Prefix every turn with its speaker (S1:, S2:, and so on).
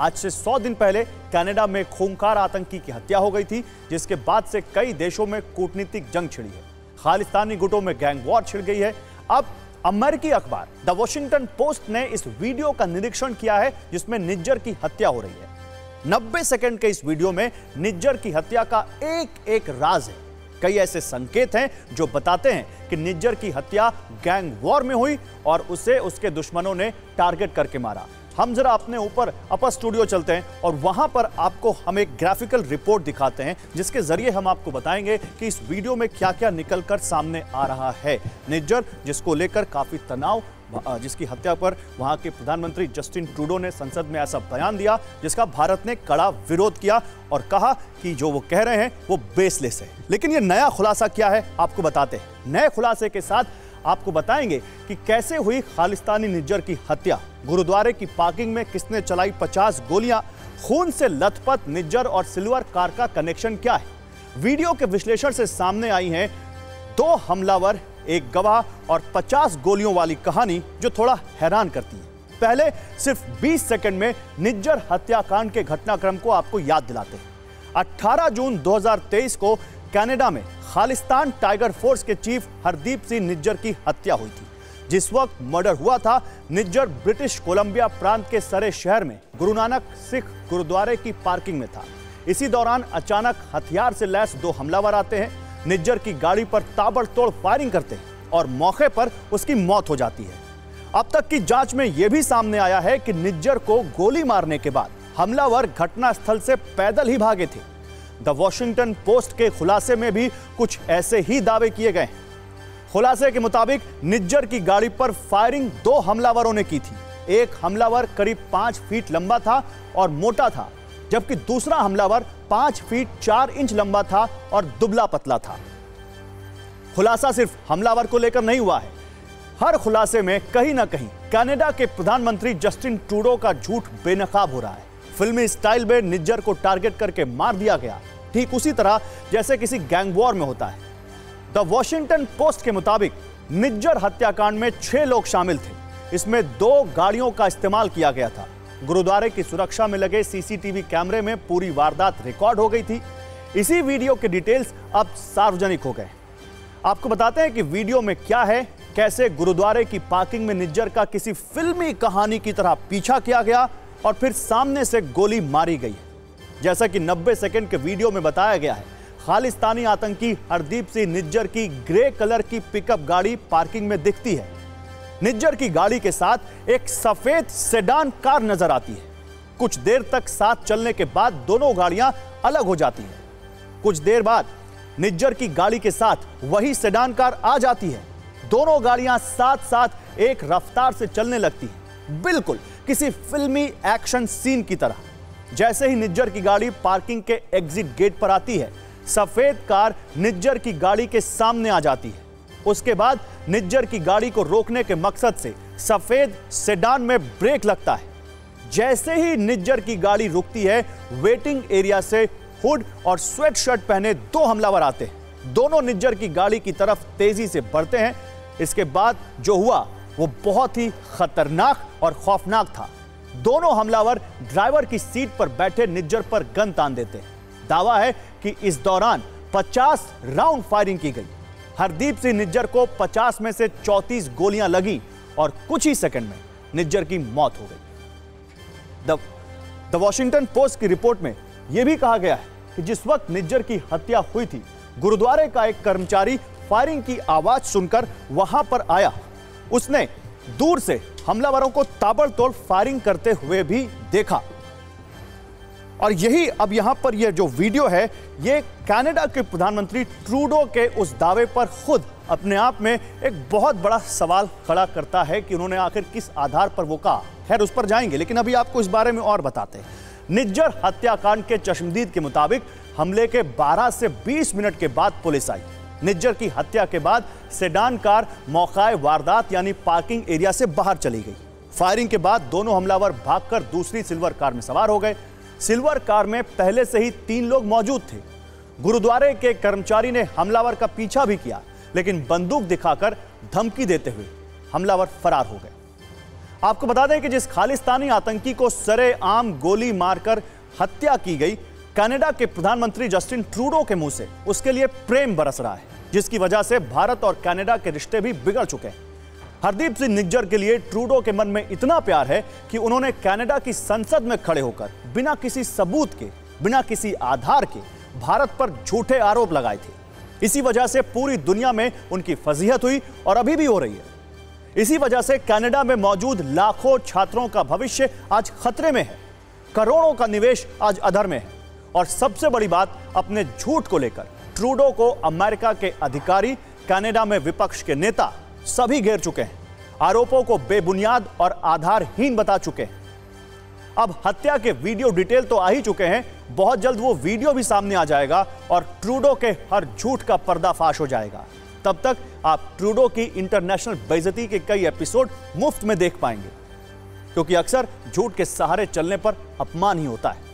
S1: आज से 100 दिन पहले कनाडा में खूंखार आतंकी की हत्या हो गई थी, जिसके बाद से कई देशों में कूटनीतिक जंग छिड़ी है। खालिस्तानी गुटों में गैंग वॉर छिड़ गई है। अब अमेरिकी अखबार द वॉशिंगटन पोस्ट ने इस वीडियो का निरीक्षण किया है जिसमें निज्जर की हत्या हो रही है। 90 सेकंड के इस वीडियो में निज्जर की हत्या का एक एक राज है। कई ऐसे संकेत हैं जो बताते हैं कि निज्जर की हत्या गैंग वॉर में हुई और उसे उसके दुश्मनों ने टारगेट करके मारा। हम जरा अपने ऊपर अपर स्टूडियो चलते हैं और वहां पर आपको हम एक ग्राफिकल रिपोर्ट दिखाते हैं जिसके जरिए हम आपको बताएंगे कि इस वीडियो में क्या क्या निकलकर सामने आ रहा है। निज्जर, जिसको लेकर काफी तनाव, जिसकी हत्या पर वहां के प्रधानमंत्री जस्टिन ट्रूडो ने संसद में ऐसा बयान दिया जिसका भारत ने कड़ा विरोध किया और कहा कि जो वो कह रहे हैं वो बेसलेस है। लेकिन ये नया खुलासा क्या है आपको बताते हैं। नए खुलासे के साथ आपको बताएंगे कि कैसे हुई खालिस्तानी निज्जर की हत्या, गुरुद्वारे की पार्किंग में किसने चलाई 50 गोलियां, खून से लथपथ निज्जर और सिल्वर कार का कनेक्शन क्या है। वीडियो के विश्लेषण से सामने आई हैं 2 हमलावर, एक गवाह और 50 गोलियों वाली कहानी जो थोड़ा हैरान करती है। पहले सिर्फ 20 सेकंड में निज्जर हत्याकांड के घटनाक्रम को आपको याद दिलाते हैं। 18 जून 2023 को कनाडा में खालिस्तान टाइगर फोर्स के चीफ हरदीप सिंह निज्जर की हत्या हुई थी। जिस वक्त मर्डर हुआ था, निज्जर ब्रिटिश कोलंबिया प्रांत के सरे शहर में गुरु नानक सिख गुरुद्वारे की पार्किंग में था। इसी दौरान अचानक हथियार से लैस 2 हमलावर आते हैं, निज्जर की गाड़ी पर ताबड़तोड़ फायरिंग करते हैं और मौके पर उसकी मौत हो जाती है। अब तक की जांच में यह भी सामने आया है कि निज्जर को गोली मारने के बाद हमलावर घटनास्थल से पैदल ही भागे थे। द वॉशिंगटन पोस्ट के खुलासे में भी कुछ ऐसे ही दावे किए गए हैं। खुलासे के मुताबिक निज्जर की गाड़ी पर फायरिंग 2 हमलावरों ने की थी। एक हमलावर करीब 5 फीट लंबा था और मोटा था, जबकि दूसरा हमलावर 5 फीट 4 इंच लंबा था और दुबला पतला था। खुलासा सिर्फ हमलावर को लेकर नहीं हुआ है। हर खुलासे में कहीं ना कहीं कनाडा के प्रधानमंत्री जस्टिन ट्रूडो का झूठ बेनकाब हो रहा है। फिल्मी स्टाइल में निज्जर को टारगेट करके मार दिया गया, ठीक उसी तरह जैसे किसी गैंग वॉर में होता है। द वॉशिंगटन पोस्ट के मुताबिक निज्जर हत्याकांड में 6 लोग शामिल थे। इसमें 2 गाड़ियों का इस्तेमाल किया गया था। गुरुद्वारे की सुरक्षा में लगे सीसीटीवी कैमरे में पूरी वारदात रिकॉर्ड हो गई थी। इसी वीडियो के डिटेल्स अब सार्वजनिक हो गए। आपको बताते हैं कि वीडियो में क्या है, कैसे गुरुद्वारे की पार्किंग में निज्जर का किसी फिल्मी कहानी की तरह पीछा किया गया और फिर सामने से गोली मारी गई। जैसा कि 90 सेकंड के वीडियो में बताया गया है, खालिस्तानी आतंकी हरदीप सिंह निज्जर की ग्रे कलर की पिकअप गाड़ी पार्किंग में दिखती है। निज्जर की गाड़ी के साथ एक सफेद सेडान कार नजर आती है। कुछ देर तक साथ चलने के बाद दोनों गाड़ियां अलग हो जाती हैं। कुछ देर बाद निज्जर की गाड़ी के साथ वही सेडान कार आ जाती है। दोनों गाड़ियां साथ साथ एक रफ्तार से चलने लगती हैं, बिल्कुल किसी फिल्मी एक्शन सीन की तरह। जैसे ही निज्जर की गाड़ी पार्किंग के एग्जिट गेट पर आती है, सफेद कार निज्जर की गाड़ी के सामने आ जाती है। उसके बाद निज्जर की गाड़ी को रोकने के मकसद से सफेद सेडान में ब्रेक लगता है। जैसे ही निज्जर की गाड़ी रुकती है, वेटिंग एरिया से हुड और स्वेट शर्ट पहने 2 हमलावर आते हैं। दोनों निज्जर की गाड़ी की तरफ तेजी से बढ़ते हैं। इसके बाद जो हुआ वो बहुत ही खतरनाक और खौफनाक था। दोनों हमलावर ड्राइवर की सीट पर बैठे निज्जर पर गन तान देते हैं। दावा है कि इस दौरान 50 राउंड फायरिंग की गई। हरदीप सिंह निज्जर को 50 में से 34 गोलियां लगी और कुछ ही सेकंड में निज्जर की मौत हो गई। द वॉशिंगटन पोस्ट की रिपोर्ट में यह भी कहा गया है कि जिस वक्त निज्जर की हत्या हुई थी, गुरुद्वारे का एक कर्मचारी फायरिंग की आवाज सुनकर वहां पर आया। उसने दूर से हमलावरों को ताबड़तोड़ फायरिंग करते हुए भी देखा। और यही अब यहां पर यह जो वीडियो है, यह कनाडा के प्रधानमंत्री ट्रूडो के उस दावे पर खुद अपने आप में एक बहुत बड़ा सवाल खड़ा करता है कि उन्होंने आखिर किस आधार पर वो कहा। खैर, उस पर जाएंगे, लेकिन अभी आपको इस बारे में और बताते हैं। निज्जर हत्याकांड के चश्मदीद के मुताबिक हमले के 12 से 20 मिनट के बाद पुलिस आई। निज्जर की हत्या के बाद सेडान कार मौकाए वारदात यानी पार्किंग एरिया से बाहर चली गई। फायरिंग के बाद दोनों हमलावर भागकर दूसरी सिल्वर कार में सवार हो गए। सिल्वर कार में पहले से ही 3 लोग मौजूद थे। गुरुद्वारे के कर्मचारी ने हमलावर का पीछा भी किया, लेकिन बंदूक दिखाकर धमकी देते हुए हमलावर फरार हो गए। आपको बता दें कि जिस खालिस्तानी आतंकी को सरेआम गोली मारकर हत्या की गई, कनाडा के प्रधानमंत्री जस्टिन ट्रूडो के मुंह से उसके लिए प्रेम बरस रहा है, जिसकी वजह से भारत और कनाडा के रिश्ते भी बिगड़ चुके हैं। हरदीप सिंह निज्जर के लिए ट्रूडो के मन में इतना प्यार है कि उन्होंने कनाडा की संसद में खड़े होकर बिना किसी सबूत के, बिना किसी आधार के भारत पर झूठे आरोप लगाए थे। इसी वजह से पूरी दुनिया में उनकी फजीहत हुई और अभी भी हो रही है। इसी वजह से कनाडा में मौजूद लाखों छात्रों का भविष्य आज खतरे में है। करोड़ों का निवेश आज अधर में है। और सबसे बड़ी बात, अपने झूठ को लेकर ट्रूडो को अमेरिका के अधिकारी, कनाडा में विपक्ष के नेता सभी घेर चुके हैं। आरोपों को बेबुनियाद और आधारहीन बता चुके हैं। अब हत्या के वीडियो डिटेल तो आ ही चुके हैं, बहुत जल्द वो वीडियो भी सामने आ जाएगा और ट्रूडो के हर झूठ का पर्दाफाश हो जाएगा। तब तक आप ट्रूडो की इंटरनेशनल बेइज्जती के कई एपिसोड मुफ्त में देख पाएंगे, क्योंकि अक्सर झूठ के सहारे चलने पर अपमान ही होता है।